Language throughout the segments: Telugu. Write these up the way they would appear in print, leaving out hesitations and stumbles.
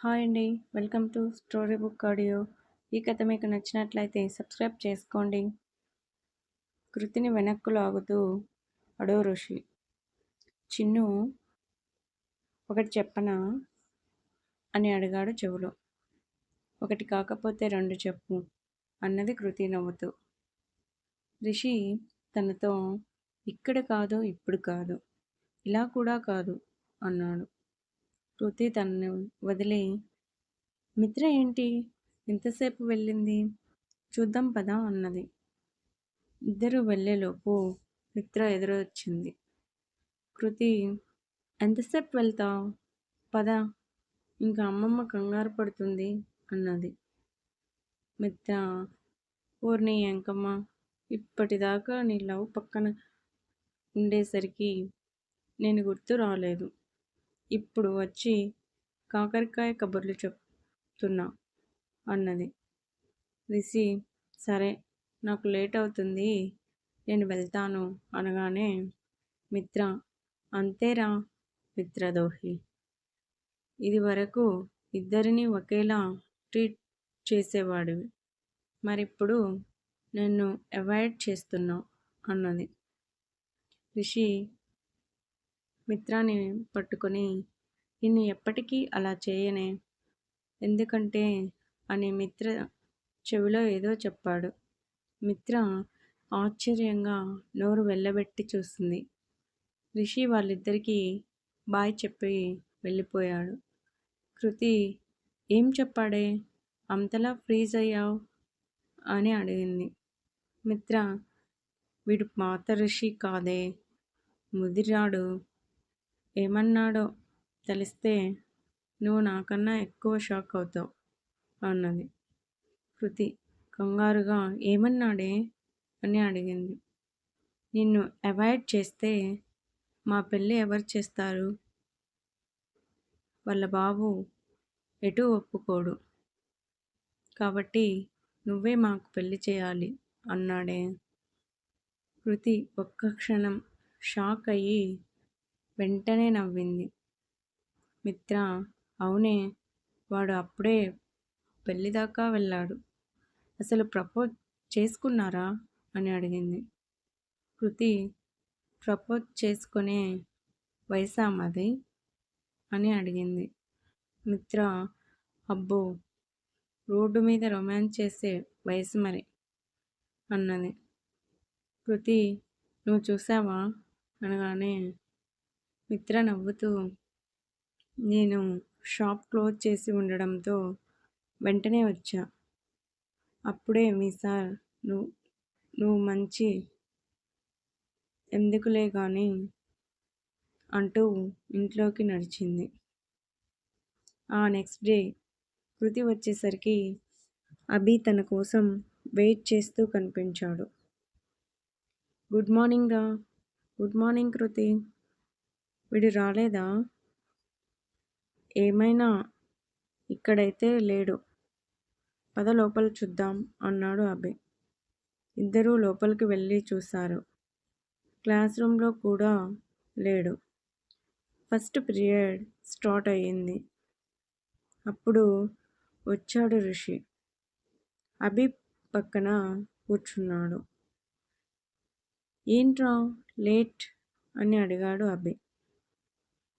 హాయ్ అండి. Welcome to story book audio. ఈ కథ మీకు నచ్చినట్లయితే సబ్స్క్రైబ్ చేసుకోండి. కృతిని వెనక్కు లాగుతూ అడో ఋషి. చిన్ను, ఒకటి చెప్పనా అని అడిగాడు చెవులో. ఒకటి కాకపోతే రెండు చెప్పు అన్నది కృతి నవ్వుతూ. రిషి తనతో ఇక్కడ కాదు, ఇప్పుడు కాదు, ఇలా కూడా కాదు అన్నాడు. కృతి తనని వదిలి, మిత్ర ఏంటి ఇంతసేపు వెళ్ళింది, చూద్దాం పదా అన్నది. ఇద్దరూ వెళ్ళేలోపు మిత్ర ఎదురొచ్చింది. కృతి, ఎంతసేపు వెళ్తావు, పద, ఇంకా అమ్మమ్మ కంగారు పడుతుంది అన్నది. మిత్ర, ఊర్ని ఎంకమ్మ, ఇప్పటిదాకా నీ లవ్ పక్కన ఉండేసరికి నేను గుర్తు రాలేదు. ఇప్పుడు వచ్చి కాకరకాయ కబుర్లు చెప్తున్నా అన్నది. రిషి, సరే, నాకు లేట్ అవుతుంది, నేను వెళ్తాను అనగానే మిత్ర, అంతేరా మిత్రదోహి, ఇది వరకు ఇద్దరిని ఒకేలా ట్రీట్ చేసేవాడివి, మరిప్పుడు నన్ను అవాయిడ్ చేస్తున్నావు అన్నది. రిషి మిత్రాని పట్టుకొని, నిన్ను ఎప్పటికీ అలా చేయనే, ఎందుకంటే అని మిత్ర చెవిలో ఏదో చెప్పాడు. మిత్ర ఆశ్చర్యంగా నోరు వెళ్ళబెట్టి చూసింది. రిషి వాళ్ళిద్దరికీ బాయ్ చెప్పి వెళ్ళిపోయాడు. కృతి, ఏం చెప్పాడే, అంతలా ఫ్రీజ్ అయ్యావు అని అడిగింది. మిత్ర, వీడు పాత రిషి కాదే, ముదిరాడు, ఏమన్నాడో తెలిస్తే నువ్వు నాకన్నా ఎక్కువ షాక్ అవుతావు అన్నది. కృతి కంగారుగా, ఏమన్నాడే అని అడిగింది. నిన్ను అవాయిడ్ చేస్తే మా పెళ్ళి ఎవరు చేస్తారు, వాళ్ళ బాబు ఎటూ ఒప్పుకోడు, కాబట్టి నువ్వే మాకు పెళ్ళి చేయాలి అన్నాడే. కృతి ఒక్క క్షణం షాక్ అయ్యి వెంటనే నవ్వింది. మిత్ర, అవునే, వాడు అప్పుడే పెళ్ళి దాకా వెళ్ళాడు, అసలు ప్రపోజ్ చేసుకున్నారా అని అడిగింది. కృతి, ప్రపోజ్ చేసుకునే వయసా మాది అని అడిగింది. మిత్ర, అబ్బో, రోడ్డు మీద రొమాన్స్ చేసే వయసు మరి అన్నది. కృతి, నువ్వు చూసావా అనగానే మిత్ర నవ్వుతూ, నేను షాప్ క్లోజ్ చేసి ఉండడంతో వెంటనే వచ్చా, అప్పుడే మీ సార్ నువ్వు మంచి ఎందుకులే కానీ అంటూ ఇంట్లోకి నడిచింది. ఆ నెక్స్ట్ డే కృతి వచ్చేసరికి అభి తన కోసం వెయిట్ చేస్తూ కనిపించాడు. గుడ్ మార్నింగ్ రా. గుడ్ మార్నింగ్ కృతి, వీడు రాలేదా, ఏమైనా ఇక్కడైతే లేడు, పద లోపల చూద్దాం అన్నాడు అభి. ఇద్దరూ లోపలికి వెళ్ళి చూశారు. క్లాస్ రూమ్లో కూడా లేడు. ఫస్ట్ పీరియడ్ స్టార్ట్ అయ్యింది. అప్పుడు వచ్చాడు రిషి. అభి పక్కన కూర్చున్నాడు. ఏంట్రా లేట్ అని అడిగాడు అభి.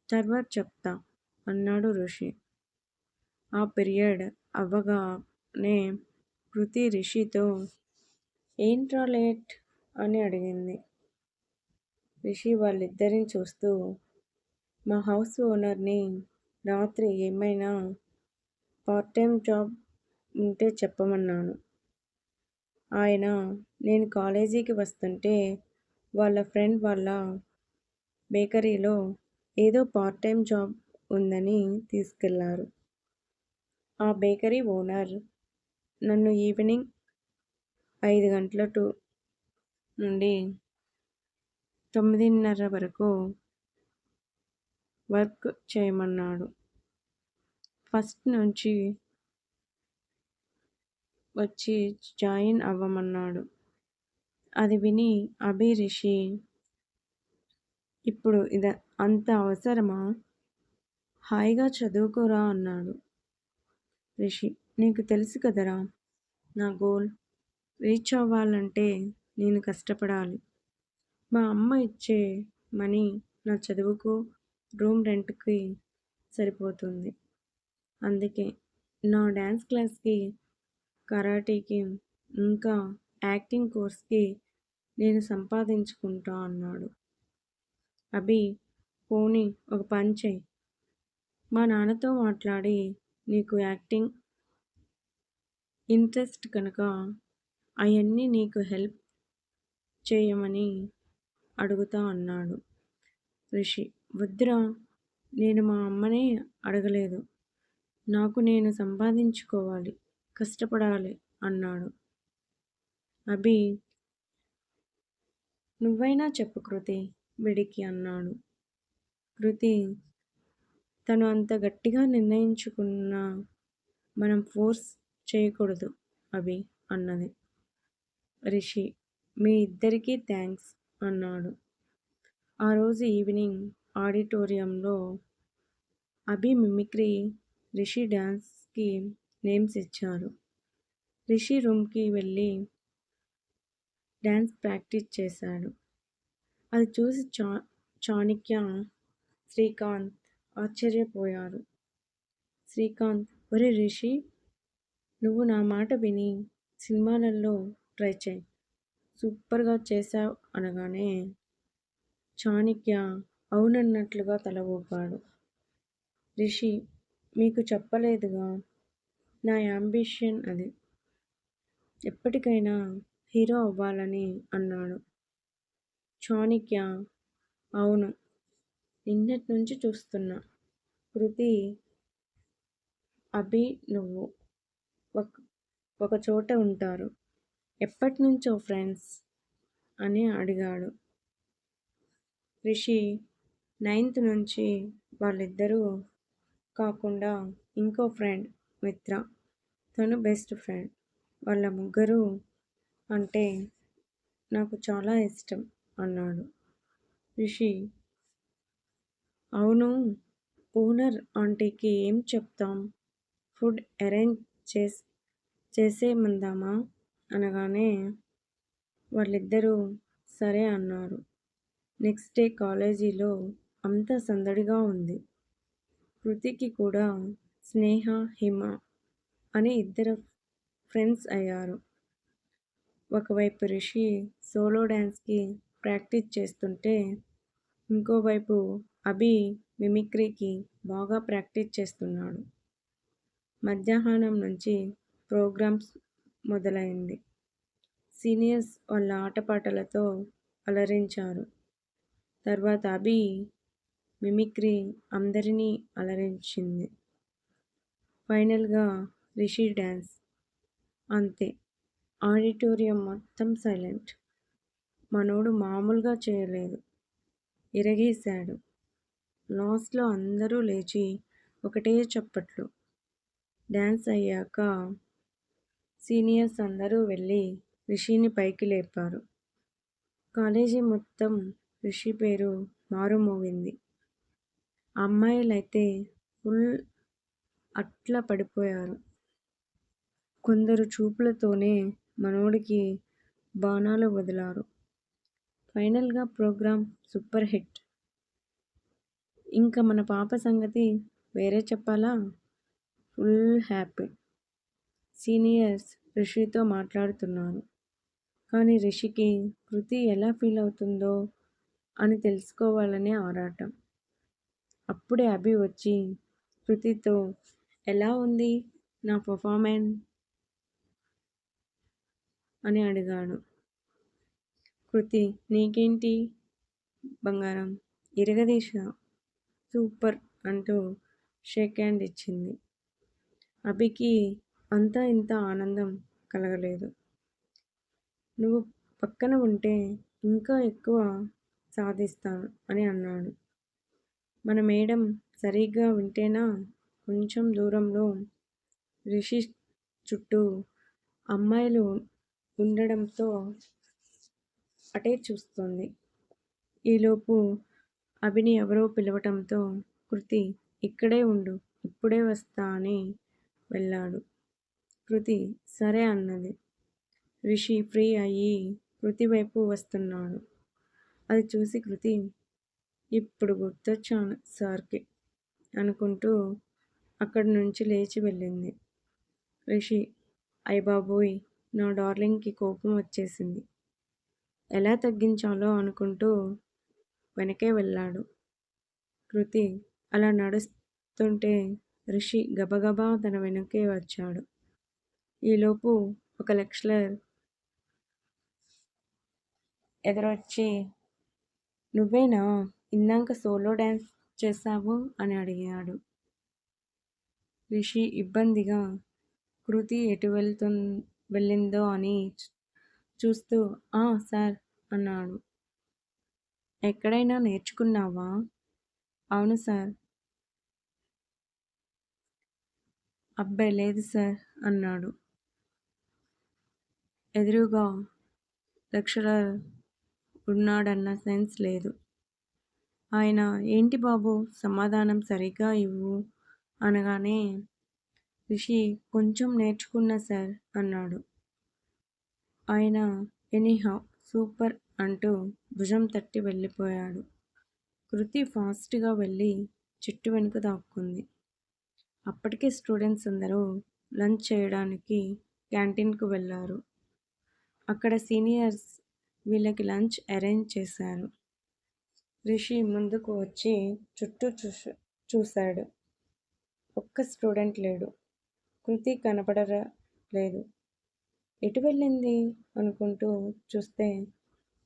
తర్వాత చెప్తా అన్నాడు రిషి. ఆ పీరియడ్ అవ్వగానే కృతి రిషితో, ఏంట్రా లేట్ అని అడిగింది. రిషి వాళ్ళిద్దరిని చూస్తూ, మా హౌస్ ఓనర్ని రాత్రి ఏమైనా పార్ట్ టైం జాబ్ ఉంటే చెప్పమన్నాను. ఆయన నేను కాలేజీకి వస్తుంటే వాళ్ళ ఫ్రెండ్ వాళ్ళ బేకరీలో ఏదో పార్ట్ టైం జాబ్ ఉందని తీసుకెళ్లారు. ఆ బేకరీ ఓనర్ నన్ను ఈవినింగ్ 5 గంటల నుండి 9:30 వరకు వర్క్ చేయమన్నాడు. ఫస్ట్ నుంచి వచ్చి జాయిన్ అవ్వమన్నాడు. అది విని అభి, రిషి, ఇప్పుడు అంత అవసరమా, హాయిగా చదువుకోరా అన్నాడు. రిషి: నీకు తెలుసు కదరా, నా గోల్ రీచ్ అవ్వాలంటే నేను కష్టపడాలి. మా అమ్మ ఇచ్చే మనీ నా చదువుకు, రూమ్ రెంట్‌కి సరిపోతుంది. అందుకే నా డాన్స్ క్లాస్‌కి, కరాటీకి, ఇంకా యాక్టింగ్ కోర్స్‌కి నేను సంపాదించుకుంటా అన్నాడు. అభి: పోనీ ఒక పని చెయ్. మా నాన్నతో మాట్లాడి నీకు యాక్టింగ్ ఇంట్రెస్ట్ కనుక అయన్నీ నీకు హెల్ప్ చేయమని అడుగుతా అన్నాడు. రిషి: వద్దురా, నేను మా అమ్మనే అడగలేదు. నాకు నేను సంపాదించుకోవాలి, కష్టపడాలి అన్నాడు. అభి: నువ్వైనా చెప్పు కృతి వీడికి అన్నాడు. కృతి: తను అంత గట్టిగా నిర్ణయించుకున్నా మనం ఫోర్స్ చేయకూడదు అభి అన్నది. రిషి: మీ ఇద్దరికీ థ్యాంక్స్ అన్నాడు. ఆ రోజు ఈవినింగ్ ఆడిటోరియంలో అభి మిమిక్రీ, రిషి డాన్స్కి నేమ్స్ ఇచ్చారు. రిషి రూమ్కి వెళ్ళి డాన్స్ ప్రాక్టీస్ చేశాడు. అది చూసి చాణక్య, శ్రీకాంత్ ఆశ్చర్యపోయారు. శ్రీకాంత్: ఒరే రిషి, నువ్వు నా మాట విని సినిమాలలో ట్రై చేయి, సూపర్గా చేశావ్ అనగానే చాణక్య అవునన్నట్లుగా తల ఊపాడు. రిషి: మీకు చెప్పలేదుగా, నా యాంబిషన్ అది, ఎప్పటికైనా హీరో అవ్వాలని అన్నాడు. చాణక్య: అవును, నిన్నటి నుంచి చూస్తున్నా. కృతి, అభి నువ్వు ఒక చోట ఉంటారు, ఎప్పటినుంచో ఫ్రెండ్స్ అని అడిగాడు. రిషి: 9th నుంచి. వాళ్ళిద్దరూ కాకుండా ఇంకో ఫ్రెండ్ మిత్ర, తను బెస్ట్ ఫ్రెండ్. వాళ్ళ ముగ్గురు అంటే నాకు చాలా ఇష్టం అన్నాడు. రిషి: అవును, ఓనర్ ఆంటీకి ఏం చెప్తాం, ఫుడ్ అరేంజ్ చేసేమందామా అనగానే వాళ్ళిద్దరూ సరే అన్నారు. నెక్స్ట్ డే కాలేజీలో అంతా సందడిగా ఉంది. కృతికి కూడా స్నేహ, హిమ అని ఇద్దరు ఫ్రెండ్స్ అయ్యారు. ఒకవైపు రిషి సోలో డాన్స్కి ప్రాక్టీస్ చేస్తుంటే, ఇంకోవైపు అభి మిమిక్రీకి బాగా ప్రాక్టీస్ చేస్తున్నాడు. మధ్యాహ్నం నుంచి ప్రోగ్రామ్స్ మొదలైంది. సీనియర్స్ వాళ్ళ ఆటపాటలతో అలరించారు. తర్వాత అభి మిమిక్రీ అందరినీ అలరించింది. ఫైనల్గా రిషి డాన్స్. అంతే, ఆడిటోరియం మొత్తం సైలెంట్. మనోడు మామూలుగా చేయలేదు, ఇరగేశాడు. లాస్ట్లో అందరూ లేచి ఒకటే చప్పట్లు. డాన్స్ అయ్యాక సీనియర్స్ అందరూ వెళ్ళి రిషిని పైకి లేపారు. కాలేజీ మొత్తం రిషి పేరు మారుమోగింది. అమ్మాయిలైతే ఫుల్ అట్లా పడిపోయారు. కొందరు చూపులతోనే మనోడికి బాణాలు వదిలారు. ఫైనల్గా ప్రోగ్రాం సూపర్ హిట్. ఇంకా మన పాప సంగతి వేరే చెప్పాలా, ఫుల్ హ్యాపీ. సీనియర్స్ రిషితో మాట్లాడుతున్నారు. కానీ రిషికి కృతి ఎలా ఫీల్ అవుతుందో అని తెలుసుకోవాలనే ఆరాటం. అప్పుడే అభి వచ్చి కృతితో ఎలా ఉంది నా పర్ఫార్మెన్స్ అని అడిగాడు. కృతి: నీకేంటి బంగారం, ఇరగదీశా, సూపర్ అంటూ షేక్ హ్యాండ్ ఇచ్చింది. అభికి అంతా ఇంత ఆనందం కలగలేదు. నువ్వు పక్కన ఉంటే ఇంకా ఎక్కువ సాధిస్తాను అని అన్నాడు. మన మేడం సరిగ్గా వింటేనా. కొంచెం దూరంలో రిషి చుట్టూ అమ్మాయిలు ఉండడంతో అటే చూస్తోంది. ఈలోపు అభిని ఎవరో పిలవటంతో కృతి ఇక్కడే ఉండు, ఇప్పుడే వస్తా అని వెళ్ళాడు. కృతి సరే అన్నది. రిషి ఫ్రీ అయ్యి కృతి వైపు వస్తున్నాడు. అది చూసి కృతి ఇప్పుడు గుర్తొచ్చాను సార్కి అనుకుంటూ అక్కడి నుంచి లేచి వెళ్ళింది. రిషి అయ్యబాబోయ్, నా డార్లింగ్కి కోపం వచ్చేసింది. ఎలా తగ్గించాలో అనుకుంటూ వెనకే వెళ్ళాడు. కృతి అలా నడుస్తుంటే రిషి గబగబా తన వెనకే వచ్చాడు. ఈలోపు ఒక లెక్చరర్ ఎదురొచ్చి, నువ్వేనా ఇందాక సోలో డ్యాన్స్ చేశావు అని అడిగాడు. రిషి ఇబ్బందిగా కృతి ఎటు వెళ్ళిందో అని చూస్తూ సార్ అన్నాడు. ఎక్కడైనా నేర్చుకున్నావా? అవును సార్. అబ్బే లేదు సార్ అన్నాడు. ఎదురుగా లెక్చరర్ ఉన్నాడన్న సెన్స్ లేదు. ఆయన ఏంటి బాబు సమాధానం సరిగ్గా ఇవ్వు అనగానే రిషి కొంచెం నేర్చుకున్నా సార్ అన్నాడు. ఆయన ఎనీహౌ సూపర్ అంటూ భుజం తట్టి వెళ్ళిపోయాడు. కృతి ఫాస్ట్గా వెళ్ళి చెట్టు వెనుక దాక్కుంది. అప్పటికే స్టూడెంట్స్ అందరూ లంచ్ చేయడానికి క్యాంటీన్కు వెళ్ళారు. అక్కడ సీనియర్స్ వీళ్ళకి లంచ్ అరేంజ్ చేశారు. రిషి ముందుకు వచ్చి చుట్టూ చూశాడు. ఒక్క స్టూడెంట్ లేడు. కృతి కనపడలేదు. ఎటు వెళ్ళింది అనుకుంటూ చూస్తే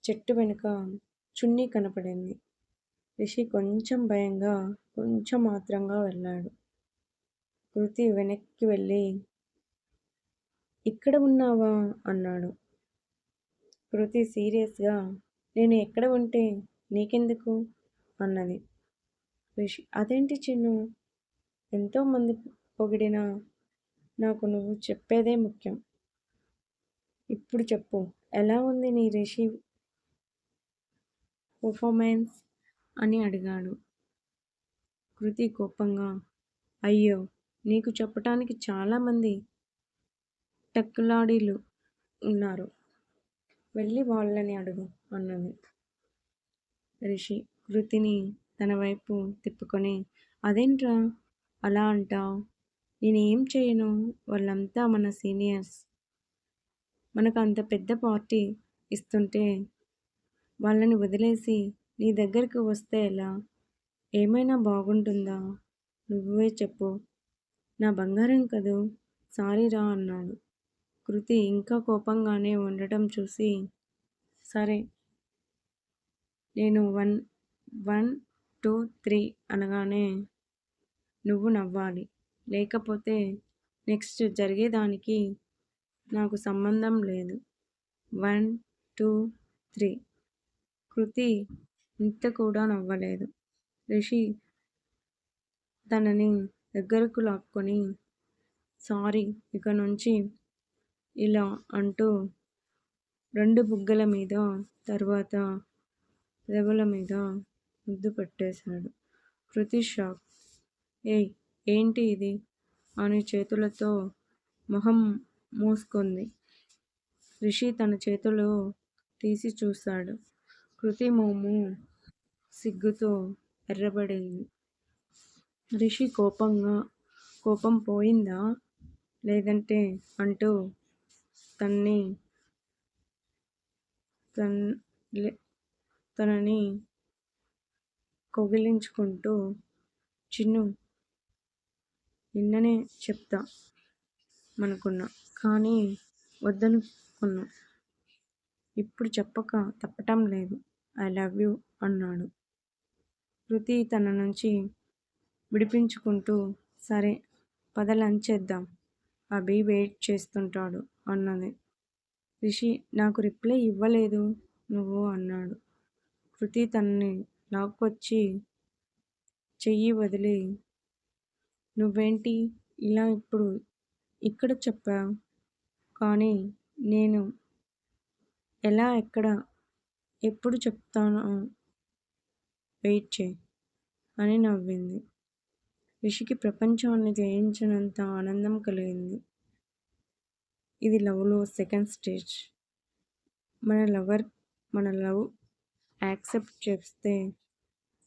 చెట్టు వెనుక చున్నీ కనపడింది. రిషి కొంచెం భయంగా కొంచెం ఆత్రంగా వెళ్ళాడు. కృతి వెనక్కి వెళ్ళి, ఇక్కడ ఉన్నావా అన్నాడు. కృతి సీరియస్గా, నేను ఎక్కడ ఉంటే నీకెందుకు అన్నది. రిషి అదేంటి చిన్ను, ఎంతోమంది పొగిడినా నాకు నువ్వు చెప్పేదే ముఖ్యం. ఇప్పుడు చెప్పు, ఎలా ఉంది నీ రిషి పర్ఫార్మెన్స్ అని అడిగాడు. కృతి కోపంగా, అయ్యో, నీకు చెప్పటానికి చాలామంది టక్కులాడీలు ఉన్నారు, వెళ్ళి వాళ్ళని అడుగు అన్నది. రిషి కృతిని తన వైపు తిప్పుకొని, అదేంట్రా అలా అంటావు? నేనేం చేయను, వాళ్ళంతా మన సీనియర్స్. మనకు అంత పెద్ద పార్టీ ఇస్తుంటే వాళ్ళని వదిలేసి నీ దగ్గరికి వస్తే ఎలా? ఏమైనా బాగుంటుందా? నువ్వే చెప్పు. నా బంగారం కదూ, సారీరా అన్నాడు. కృతి ఇంకా కోపంగానే ఉండటం చూసి, సరే నేను 1, 1, 2, 3 అనగానే నువ్వు నవ్వాలి, లేకపోతే నెక్స్ట్ జరిగేదానికి నాకు సంబంధం లేదు. 1, 2, 3. కృతి ఇంత కూడా నవ్వలేదు. రిషి తనని దగ్గరకు లాక్కొని, సారీ, ఇక నుంచి ఇలా అంటూ 2 బుగ్గల మీద తర్వాత పెదవుల మీద ముద్దు పెట్టేశాడు. కృతి షాక్. ఏయ్, ఏంటి ఇది అని చేతులతో మొహం మూసుకుంది. రిషి తన చేతులు తీసి చూశాడు. కృతి మోము సిగ్గుతో ఎర్రబడింది. రిషి కోపం పోయిందా లేదంటే అంటూ తనని కౌగిలించుకుంటూ, చిన్ను, నిన్ననే చెప్తా మనుకున్నా, కానీ వద్దనుకున్నా. ఇప్పుడు చెప్పక తప్పటం లేదు. ఐ లవ్ యూ అన్నాడు. కృతి తన నుంచి విడిపించుకుంటూ, సరే పద లంచ్ చేద్దాం, అభి వెయిట్ చేస్తుంటాడు అన్నది. రిషి నాకు రిప్లై ఇవ్వలేదు నువ్వు అన్నాడు. కృతి తనని లాక్కొచ్చి చెయ్యి వదిలి, నువ్వేంటి ఇలా ఇప్పుడు ఇక్కడ చెప్పావు, కానీ నేను ఎలా ఎక్కడ ఎప్పుడు చెప్తాను, వెయిట్ చేయి అని నవ్వింది. రిషికి ప్రపంచాన్ని జయించినంత ఆనందం కలిగింది. ఇది లవ్‌లో సెకండ్ స్టేజ్. మన లవ్ యాక్సెప్ట్ చేస్తే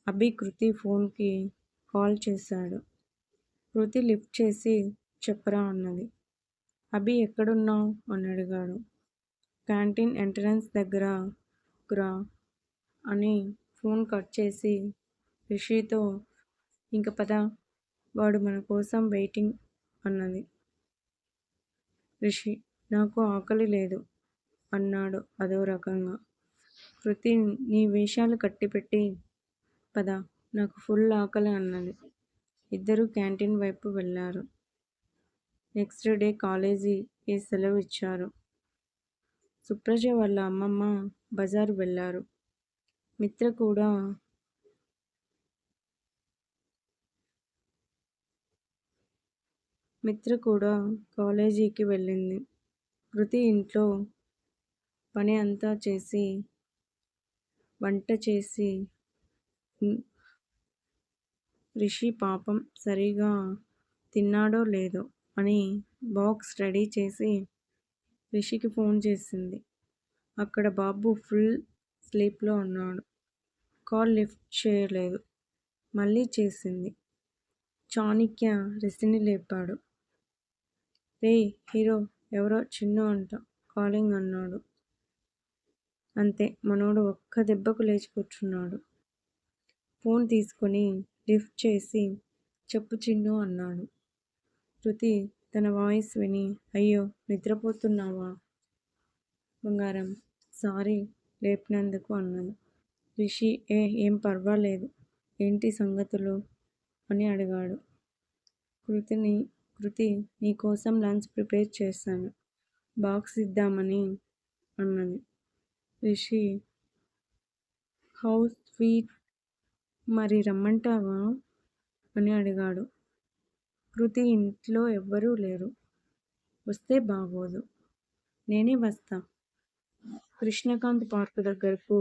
అభి కృతి ఫోన్‌కి కాల్ చేశాడు. కృతి లిఫ్ట్ చేసి చెప్పరా అన్నది. అభి ఎక్కడున్నావ్ అని అడిగాడు. క్యాంటీన్ ఎంట్రన్స్ దగ్గరకు రా అని ఫోన్ కట్ చేసి రిషితో ఇంక పద వాడు మన కోసం వెయిటింగ్ అన్నది. రిషి నాకు ఆకలి లేదు అన్నాడు అదో రకంగా. కృతి నీ వేషాలు కట్టిపెట్టి పద నాకు ఫుల్ ఆకలి అన్నది. ఇద్దరూ క్యాంటీన్ వైపు వెళ్ళారు. నెక్స్ట్ డే కాలేజీకి సెలవు ఇచ్చారు. సుప్రజ వాళ్ళ అమ్మమ్మ బజారు వెళ్ళారు. మిత్ర కూడా కాలేజీకి వెళ్ళింది. కృతి ఇంట్లో పని అంతా చేసి వంట చేసి రిషి పాపం సరిగా తిన్నాడో లేదో అని బాక్స్ రెడీ చేసి రిషికి ఫోన్ చేసింది. అక్కడ బాబు ఫుల్ స్లీప్లో ఉన్నాడు. కాల్ లిఫ్ట్ చేయలేదు. మళ్ళీ చేసింది. చాణిక్య రిషిని లేపాడు. రేయ్ హీరో ఎవరో చిన్ను అంట కాలింగ్ అన్నాడు. అంతే మనోడు ఒక్క దెబ్బకు లేచి కూర్చున్నాడు. ఫోన్ తీసుకొని లిఫ్ట్ చేసి చెప్పు చిన్ను అన్నాడు. కృతి తన వాయిస్ విని అయ్యో నిద్రపోతున్నావా బంగారం, సారీ లేపినందుకు అన్నది. రిషి ఏం పర్వాలేదు, ఏంటి సంగతులు అని అడిగాడు. కృతి నీకోసం లంచ్ ప్రిపేర్ చేశాను, బాక్స్ ఇద్దామని అన్నది. రిషి హౌ స్వీట్, మరి రమ్మంటావా అని అడిగాడు. కృతి ఇంట్లో ఎవ్వరూ లేరు, వస్తే బాగోదు, నేనే వస్తా, కృష్ణకాంత్ పార్క్ దగ్గరకు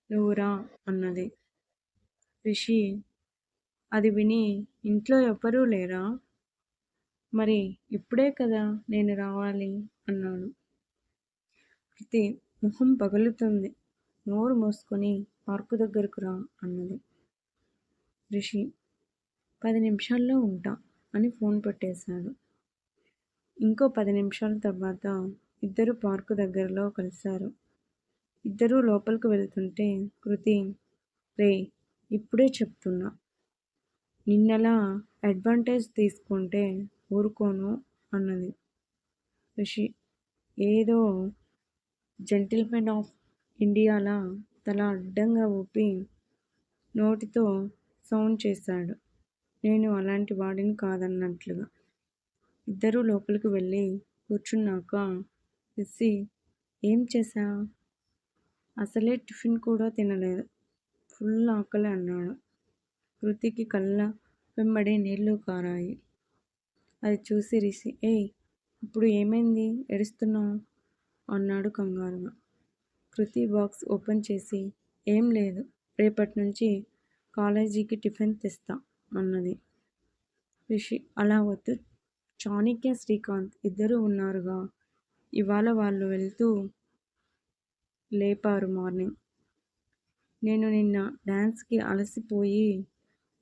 నువ్వు రా అన్నది. రిషి అది విని ఇంట్లో ఎవ్వరూ లేరా, మరి ఇప్పుడే కదా నేను రావాలి అన్నాడు. కృతి మొహం పగులుతుంది, నోరు మూసుకొని పార్కు దగ్గరకు రా అన్నది. రిషి 10 నిమిషాల్లో ఉంటా అని ఫోన్ పెట్టేశాడు. ఇంకో 10 నిమిషాల తర్వాత ఇద్దరు పార్కు దగ్గరలో కలిశారు. ఇద్దరూ లోపలికి వెళ్తుంటే కృతి రేయ్ ఇప్పుడే చెప్తున్నా, నిన్నలా అడ్వాంటేజ్ తీసుకుంటే ఊరుకోను అన్నది. రిషి ఏదో జెంటిల్మెన్ ఆఫ్ ఇండియాలా తల అడ్డంగా ఊపి నోటితో సౌండ్ చేశాడు, నేను అలాంటి వాడిని కాదన్నట్లుగా. ఇద్దరూ లోపలికి వెళ్ళి కూర్చున్నాక రిషి ఏం చేశా, అసలే టిఫిన్ కూడా తినలేదు, ఫుల్ ఆకలి అన్నాడు. కృతికి కళ్ళ వెంబడి నీళ్లు కారాయి. అది చూసి రిషి ఇప్పుడు ఏమైంది ఏడుస్తున్నావు అన్నాడు కంగారుగా. కృతి బాక్స్ ఓపెన్ చేసి ఏం లేదు, రేపటి నుంచి కాలేజీకి టిఫిన్ తెస్తా అన్నది. రిషి అలా వద్దు, చాణిక్య శ్రీకాంత్ ఇద్దరూ ఉన్నారుగా, ఇవాళ వాళ్ళు వెళ్తూ లేపారు మార్నింగ్, నేను నిన్న డాన్స్కి అలసిపోయి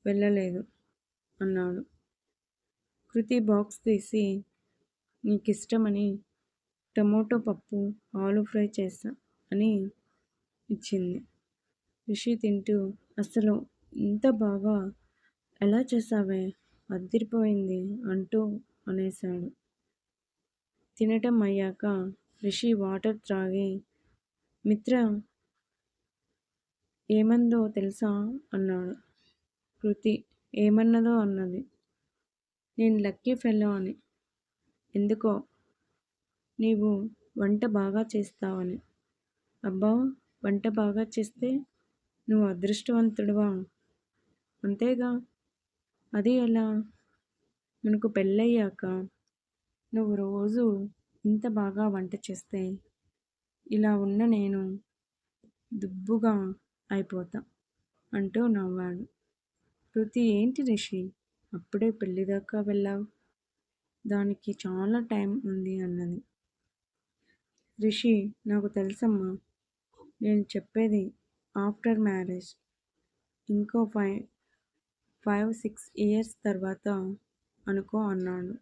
వెళ్ళలేదు అన్నాడు. కృతి బాక్స్ తీసి నీకిష్టమని టమోటో పప్పు ఆలు ఫ్రై చేశా అని ఇచ్చింది. రిషి తింటూ అసలు ఇంత బాగా ఎలా చేశావే, అదిరిపోయింది అంటూ అనేశాడు. తినటం అయ్యాక రిషి వాటర్ త్రాగి మిత్ర ఏమందో తెలుసా అన్నాడు. కృతి ఏమన్నదో అన్నది. నేను లక్కీ ఫెలో అని, ఎందుకో నీవు వంట బాగా చేస్తావని. అబ్బా వంట బాగా చేస్తే నువ్వు అదృష్టవంతుడివా, అంతేగా, అది ఎలా, మనకు పెళ్ళయ్యాక నువ్వు రోజు ఇంత బాగా వంట చేస్తే ఇలా ఉన్న నేను దుబ్బుగా అయిపోతా అంటూ నవ్వాడు. కృతి ఏంటి రిషి అప్పుడే పెళ్లి దాకా వెళ్ళావు? దానికి చాలా టైం ఉంది అన్నది. రిషి, నాకు తెలుసమ్మా. నేను చెప్పేది ఆఫ్టర్ మ్యారేజ్. ఇంకో 5-6 ఇయర్స్ తర్వాత అనుకో అన్నాడు.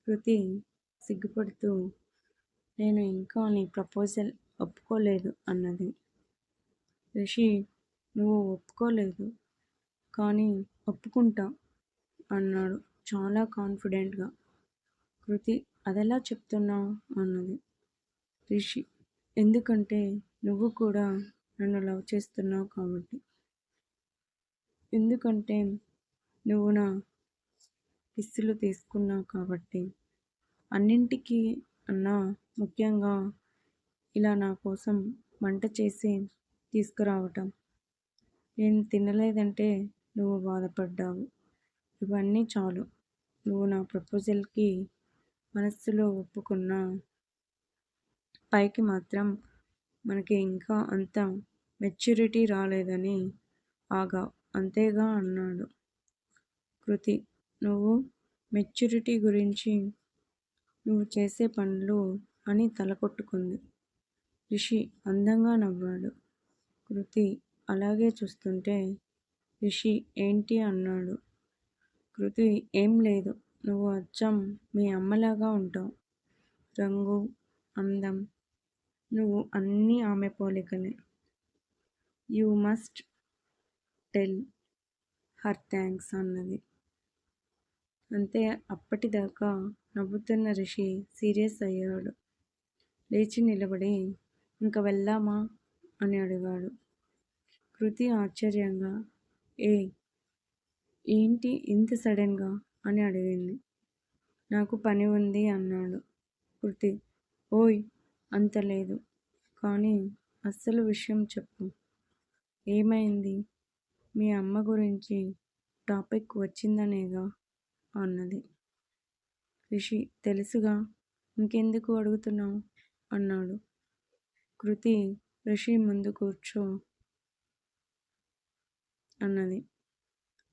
కృతి సిగ్గుపడుతూ, నేను ఇంకా నీ ప్రపోజల్ ఒప్పుకోలేదు అన్నది. రిషి, నువ్వు ఒప్పుకోలేదు, కానీ ఒప్పుకుంటా అన్నాడు చాలా కాన్ఫిడెంట్గా. కృతి, అదెలా చెప్తున్నావు అన్నది. రిషి, ఎందుకంటే నువ్వు కూడా నన్ను లవ్ చేస్తున్నావు కాబట్టి. ఎందుకంటే నువ్వు నా కిస్సులు తీసుకున్నావు కాబట్టి. అన్నింటికీ అన్నా ముఖ్యంగా ఇలా నా కోసం వంట చేసి తీసుకురావటం. నేను తినలేదంటే నువ్వు బాధపడ్డావు. ఇవన్నీ చాలు. నువ్వు నా ప్రపోజల్కి మనస్సులో ఒప్పుకున్నా, పైకి మాత్రం మనకి ఇంకా అంత మెచ్యూరిటీ రాలేదని ఆగావు అంతేగా అన్నాడు. కృతి, నువ్వు మెచ్యూరిటీ గురించి నువ్వు చేసే పనులు అని తల కొట్టుకుంది. రిషి అందంగా నవ్వాడు. కృతి అలాగే చూస్తుంటే రిషి ఏంటి అన్నాడు. కృతి, ఏం లేదు, నువ్వు అచ్చం మీ అమ్మలాగా ఉంటావు. రంగు, అందం, నువ్వు అన్నీ ఆమె పోలికలే. You must tell her thanks అన్నది. అంతే. అప్పటిదాకా నవ్వుతున్న రిషి సీరియస్ అయ్యాడు. లేచి నిలబడి, ఇంక వెళ్దామా అని అడిగాడు. కృతి ఆశ్చర్యంగా, ఏ ఏంటి ఇంత సడన్గా అని అడిగింది. నాకు పని ఉంది అన్నాడు. కృతి, ఓయ్, అంత లేదు, కానీ అస్సలు విషయం చెప్పు. ఏమైంది? మీ అమ్మ గురించి టాపిక్ వచ్చిందనేగా అన్నది. రిషి, తెలుసుగా, ఇంకెందుకు అడుగుతున్నావు అన్నాడు. కృతి రిషి ముందు కూర్చో అన్నది.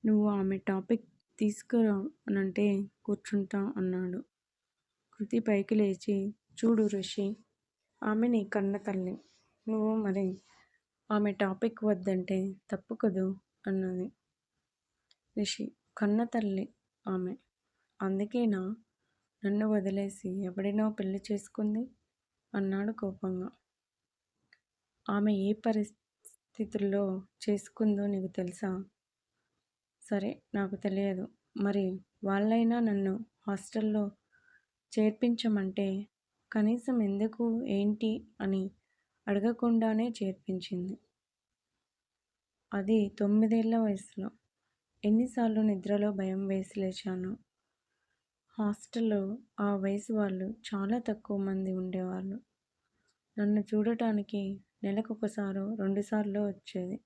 నువ్వు ఆమె టాపిక్ తీసుకురానంటే కూర్చుంటా అన్నాడు. కృతి పైకి లేచి, చూడు రిషి, ఆమె నీ కన్న తల్లి. నువ్వు మరి ఆమె టాపిక్ వద్దంటే తప్పు కదూ అన్నది. రిషి, కన్న తల్లి ఆమె. అందుకేనా నన్ను వదిలేసి ఎవడినో పెళ్లి చేసుకుంది అన్నాడు కోపంగా. ఆమె ఏ పరిస్థితుల్లో చేసుకుందో నీకు తెలుసా? సరే, నాకు తెలియదు. మరి వాళ్ళైనా నన్ను హాస్టల్లో చేర్పించమంటే కనీసం ఎందుకు ఏంటి అని అడగకుండానే చేర్పించింది. అది 9 ఏళ్ల వయసులో. ఎన్నిసార్లు నిద్రలో భయం వేసి లేచాను. హాస్టల్లో ఆ వయసు వాళ్ళు చాలా తక్కువ మంది ఉండేవాళ్ళు. నన్ను చూడటానికి నెలకొకసారో 2 సార్లో వచ్చేది.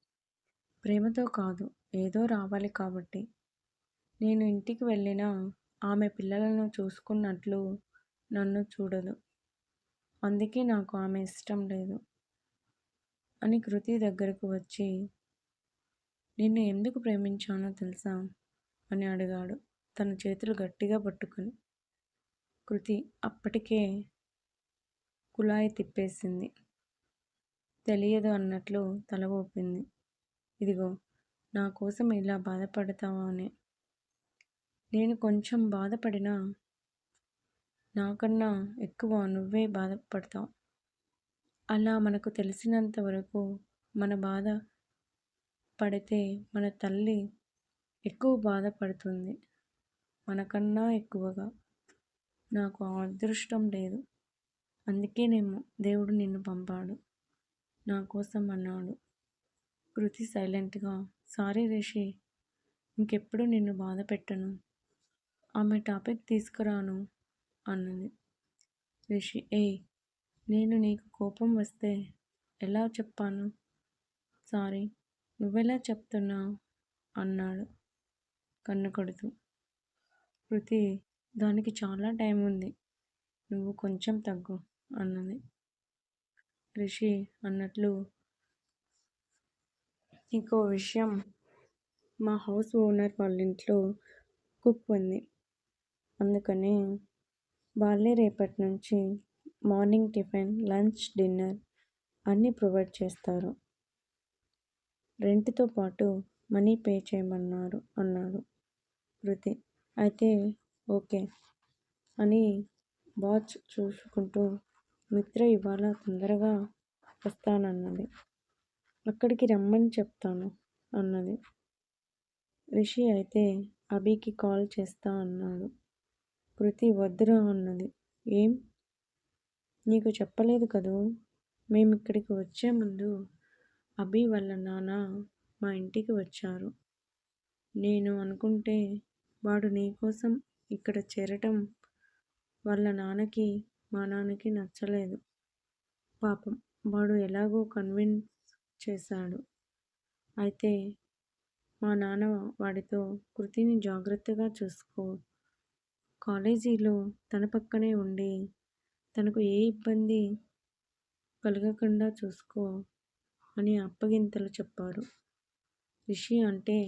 ప్రేమతో కాదు, ఏదో రావాలి కాబట్టి. నేను ఇంటికి వెళ్ళినా ఆమె పిల్లలను చూసుకున్నట్లు నన్ను చూడదు. అందుకే నాకు ఆమె ఇష్టం లేదు అని కృతి దగ్గరకు వచ్చి, నిన్ను ఎందుకు ప్రేమించానో తెలుసా అని అడిగాడు తన చేతులు గట్టిగా పట్టుకుని. కృతి అప్పటికే కుళాయి తిప్పేసింది. తెలియదు అన్నట్లు తల ఊపింది. ఇదిగో, నా కోసం ఇలా బాధపడతావా అని. నేను కొంచెం బాధపడినా నాకన్నా ఎక్కువ నువ్వే బాధపడతావు. అలా మనకు తెలిసినంత వరకు మన బాధ పడితే మన తల్లి ఎక్కువ బాధపడుతుంది, మనకన్నా ఎక్కువగా. నాకు ఆ అదృష్టం లేదు. అందుకేనేమో దేవుడు నిన్ను పంపాడు నా కోసం అన్నాడు. కృతి సైలెంట్గా, సారీ రిషి, ఇంకెప్పుడు నిన్ను బాధ పెట్టను. ఆమె టాపిక్ తీసుకురాను అన్నది. రిషి, నేను నీకు కోపం వస్తే ఎలా చెప్పాను? సారీ, నువ్వెలా చెప్తున్నావు అన్నాడు కన్ను కొడుతూ. కృతి, దానికి చాలా టైం ఉంది, నువ్వు కొంచెం తగ్గు అన్నది. రిషి అన్నట్లు, ఇంకో విషయం, మా హౌస్ ఓనర్ వాళ్ళ ఇంట్లో కుక్ ఉంది. అందుకని వాళ్ళే రేపటి నుంచి మార్నింగ్ టిఫిన్, లంచ్, డిన్నర్ అన్నీ ప్రొవైడ్ చేస్తారు. రెంట్‌తో పాటు మనీ పే చేయమన్నారు అన్నాడు కృతి. అయితే ఓకే అని వాచ్ చూసుకుంటూ మిత్ర ఇవాళ తొందరగా వస్తానన్నది. అక్కడికి రమ్మని చెప్తాను అన్నది. రిషి అయితే అభికి కాల్ చేస్తా అన్నాడు. కృతి వద్దురా అన్నది. ఏం? నీకు చెప్పలేదు కదూ! మేమిక్కడికి వచ్చే ముందు అభి వాళ్ళ నాన్న మా ఇంటికి వచ్చారు. నేను అనుకుంటే వాడు నీకోసం ఇక్కడ చేరటం వాళ్ళ నాన్నకి మా నాన్నకి నచ్చలేదు. పాపం వాడు ఎలాగో కన్విన్స్ చేశాడు. అయితే మా నాన్న వాడితో కృతిని జాగ్రత్తగా చూసుకో, కాలేజీలో తన పక్కనే ఉండి తనకు ఏ ఇబ్బంది కలగకుండా చూసుకో అని అప్పగింతలు చెప్పారు. రిషి అంటే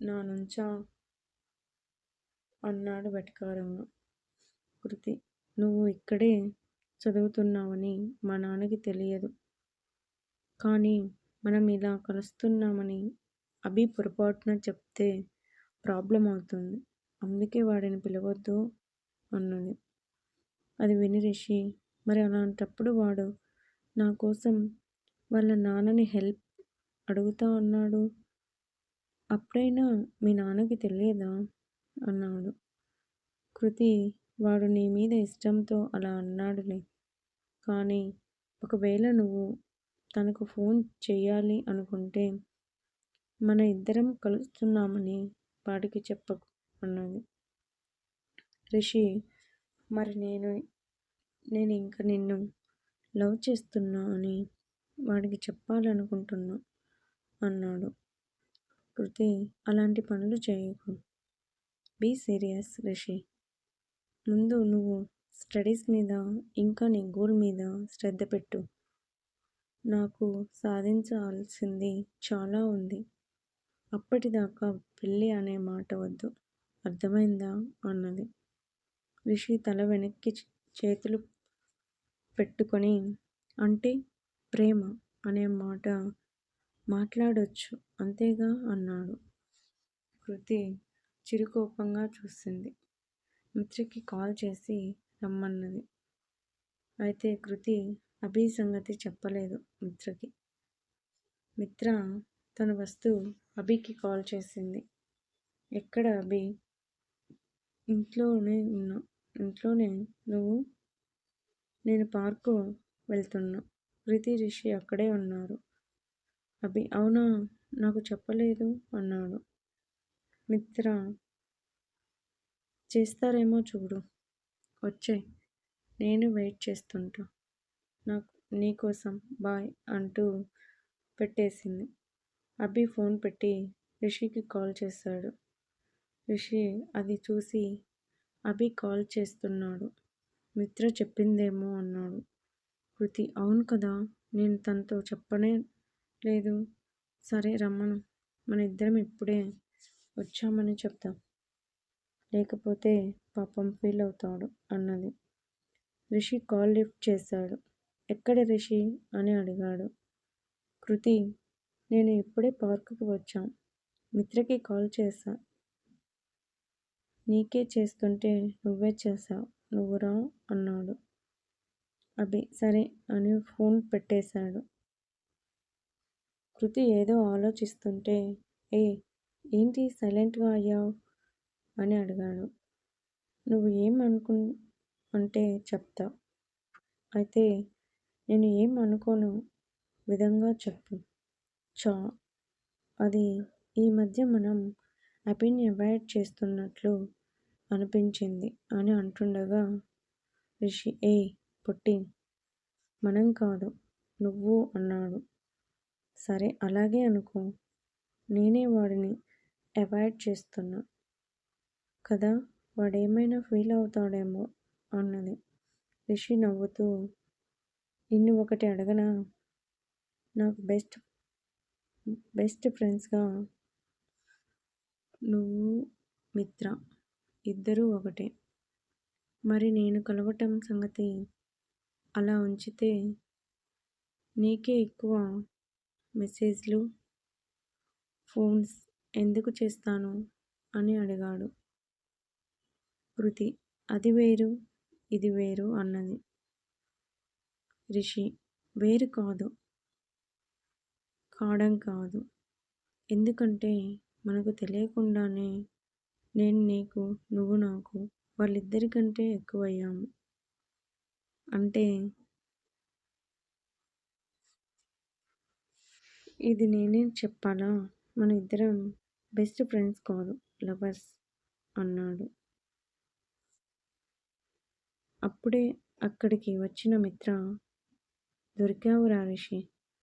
నా నుంచా అన్నాడు వెటకారంగా. కృతి నువ్వు ఇక్కడే చదువుతున్నావని మా నాన్నకి తెలియదు. కానీ మనం ఇలా కలుస్తున్నామని అభి పొరపాటున చెప్తే ప్రాబ్లం అవుతుంది. అందుకే వాడిని పిలవద్దు అన్నది. అది విని రిషి మరి అలాంటప్పుడు వాడు నా కోసం వాళ్ళ నాన్నని హెల్ప్ అడుగుతా అన్నాడు. అప్పుడైనా మీ నాన్నకి తెలియదా అన్నాడు. కృతి వాడు నీ మీద ఇష్టంతో అలా అన్నాడులే. కానీ ఒకవేళ నువ్వు తనకు ఫోన్ చెయ్యాలి అనుకుంటే మన ఇద్దరం కలుస్తున్నామని వాడికి చెప్పకు అన్నది. రిషి మరి నేను ఇంక నిన్ను లవ్ చేస్తున్నా అని వాడికి చెప్పాలనుకుంటున్నా అన్నాడు. కృతి అలాంటి పనులు చేయకు. Be serious Rishi. ముందు నువ్వు స్టడీస్ మీద ఇంకా నీ గోల్ మీద శ్రద్ధ పెట్టు. నాకు సాధించాల్సింది చాలా ఉంది. అప్పటిదాకా పెళ్ళి అనే మాట వద్దు. అర్థమైందా అన్నది. రిషి తల వెనక్కి చేతులు పెట్టుకొని అంటే ప్రేమ అనే మాట మాట్లాడొచ్చు అంతేగా అన్నాడు. కృతి చిరుకోపంగా చూసింది. మిత్రకి కాల్ చేసి రమ్మన్నది. అయితే కృతి అభి సంగతి చెప్పలేదు మిత్రకి. మిత్ర తను వస్తూ అభికి కాల్ చేసింది. ఎక్కడ అభి? ఇంట్లోనే నువ్వు? నేను పార్కు వెళ్తున్నా. కృతి రిషి అక్కడే ఉన్నారు. అభి అవునా నాకు చెప్పలేదు అన్నాడు. మిత్ర చేస్తారేమో చూడు. వచ్చేయ్ నేను వెయిట్ చేస్తుంటా. నాకు నీకోసం బాయ్ అంటూ పెట్టేసింది. అభి ఫోన్ పెట్టి రిషికి కాల్ చేశాడు. రిషి అది చూసి అభి కాల్ చేస్తున్నాడు. మిత్ర చెప్పిందేమో అన్నాడు. కృతి అవును కదా నేను తనతో చెప్పనే లేదు. సరే రమ్మను. మన ఇద్దరం ఇప్పుడే వచ్చామని చెప్దాం. లేకపోతే పాపం ఫీల్ అవుతాడు అన్నది. రిషి కాల్ లిఫ్ట్ చేశాడు. ఎక్కడ రిషి అని అడిగాడు. కృతి నేను ఇప్పుడే పార్కుకి వచ్చాం. మిత్రకి కాల్ చేశా. నీకే చేస్తుంటే నువ్వే చేశావు. నువ్వు రా అన్నాడు. అభి సరే అని ఫోన్ పెట్టేశాడు. కృతి ఏదో ఆలోచిస్తుంటే ఏంటి సైలెంట్గా అయ్యావు అని అడిగాడు. నువ్వు ఏం అంటే చెప్తా. అయితే నేను ఏం అనుకోను విధంగా చెప్పు. అది ఈ మధ్య మనం అభిని అవాయిడ్ చేస్తున్నట్లు అనిపించింది అని అంటుండగా రిషి పొట్టి మనం కాదు నువ్వు అన్నాడు. సరే అలాగే అనుకో. నేనే వాడిని అవాయిడ్ చేస్తున్నా కదా వాడేమైనా ఫీల్ అవుతాడేమో అన్నది. రిషి నవ్వుతూ నిన్ను ఒకటి అడగనా? నాకు బెస్ట్ ఫ్రెండ్స్గా నువ్వు మిత్ర, ఇద్దరూ ఒకటే. మరి నేను కలవటం సంగతి అలా ఉంచితే నీకే ఎక్కువ మెసేజ్లు, ఫోన్స్ ఎందుకు చేస్తాను అని అడిగాడు. కృతి అది వేరు, ఇది వేరు అన్నది. రిషి వేరు కాదు, కాడం కాదు. ఎందుకంటే మనకు తెలియకుండానే నేను నీకు, నువ్వు నాకు, వాళ్ళిద్దరికంటే ఎక్కువయ్యాము. అంటే ఇది నేనే చెప్పాలా? మన ఇద్దరం బెస్ట్ ఫ్రెండ్స్ కాదు, లవర్స్ అన్నాడు. అప్పుడే అక్కడికి వచ్చిన మిత్ర, దొరికావురా రిషి,